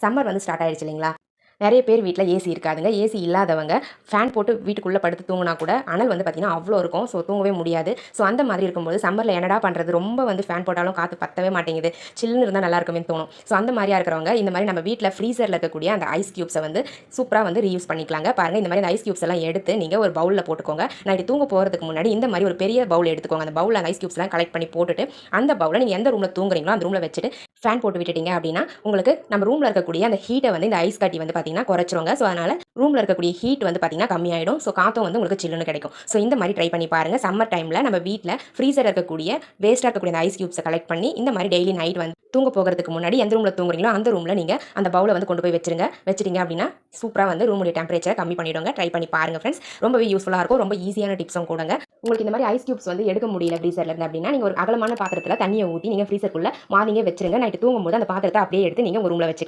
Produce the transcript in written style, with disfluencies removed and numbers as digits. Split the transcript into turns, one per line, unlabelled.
Summer வந்து start ஆயிடுச்சு இல்லைங்களா? நிறைய பேர் வீட்டில் ஏசி இருக்காதுங்க. ஏசி இல்லாதவங்க ஃபேன் போட்டு வீட்டுக்குள்ளே படுத்து தூங்கினா கூட அனல் வந்து பார்த்தீங்கன்னா அவ்வளோ இருக்கும். ஸோ தூங்கவே முடியாது. ஸோ அந்த மாதிரி இருக்கும்போது சம்மரில் என்னடா பண்ணுறது, ரொம்ப வந்து ஃபேன் போட்டாலும் காற்று பத்தவே மாட்டேங்குது, சில்லுன்னு இருந்தால் நல்லா இருக்குமே தோணும். ஸோ அந்த மாதிரியா இருக்கிறவங்க இந்த மாதிரி நம்ம வீட்டில் ஃப்ரீசரில் இருக்கக்கூடிய அந்த ஐஸ் கியூப்ஸை வந்து சூப்பராக வந்து ரீயூஸ் பண்ணிக்கலாங்க. பாருங்கள், இந்த மாதிரி அந்த ஐஸ் கியூப்ஸ் எல்லாம் எடுத்து நீங்கள் ஒரு பவுலில் போட்டுக்கோங்க. நைட்டு தூங்க போகிறதுக்கு முன்னாடி இந்த மாதிரி ஒரு பெரிய பவுல் எடுத்துக்கோங்க. அந்த பவுலில் அந்த ஐஸ் கியூப்ஸ்லாம் கலெக்ட் பண்ணி போட்டுட்டு அந்த பவுலை நீங்கள் எந்த ரூமில் தூங்குறீங்களோ அந்த ரூமில் வச்சுட்டு ஃபேன் போட்டு விட்டுட்டீங்க அப்படின்னா உங்களுக்கு நம்ம ரூமில் இருக்கக்கூடிய அந்த ஹீட்டை வந்து இந்த ஐஸ் கட்டி வந்து பார்த்தீங்கன்னா குறைச்சிருங்க. ஸோ அதனால் ரூமில் இருக்கக்கூடிய ஹீட் வந்து பார்த்தீங்கன்னா கம்மியாயிடும். ஸோ காற்றும் வந்து உங்களுக்கு சில்லுன்னு கிடைக்கும். ஸோ இந்த மாதிரி ட்ரை பண்ணி பாருங்கள். சம்மர் டைமில் நம்ம வீட்டில் ஃப்ரீசர் இருக்கக்கூடிய வேஸ்ட்டாக இருக்கக்கூடிய அந்த ஐஸ் கியூப்ஸை கலெக்ட் பண்ணி இந்த மாதிரி டெய்லி நைட் வந்து தூங்க போகிறதுக்கு முன்னாடி எந்த ரூமில் தூங்குறீங்களோ அந்த ரூமில் நீங்கள் அந்த பவுலை வந்து கொண்டு போய் வச்சிட்டீங்க அப்படின்னா சூப்பராக வந்து ரூமுடைய டெம்பரேச்சரை கம்மி பண்ணிவிடுங்க. ட்ரை பண்ணி பாருங்கள் ஃப்ரெண்ட்ஸ். ரொம்பவே யூஸ்ஃபுல்லாக இருக்கும். ரொம்ப ஈஸியான டிப்ஸும் கூடங்க. உங்களுக்கு இந்த மாதிரி ஐஸ் கியூப்ஸ் வந்து எடுக்க முடியல ஃப்ரீசர்ல இருந்து அப்படின்னா நீங்கள் ஒரு அகலமான பாத்திரத்தில் தண்ணியை ஊற்றி நீங்கள் ஃப்ரீசருக்குள்ளே மார்னிங்கே வச்சிருங்க. நைட்டு தூங்கும்போது அந்த பாத்திரத்தை அப்படியே எடுத்து நீங்கள் ஒரு ரூமில் வச்சுக்கலாம்.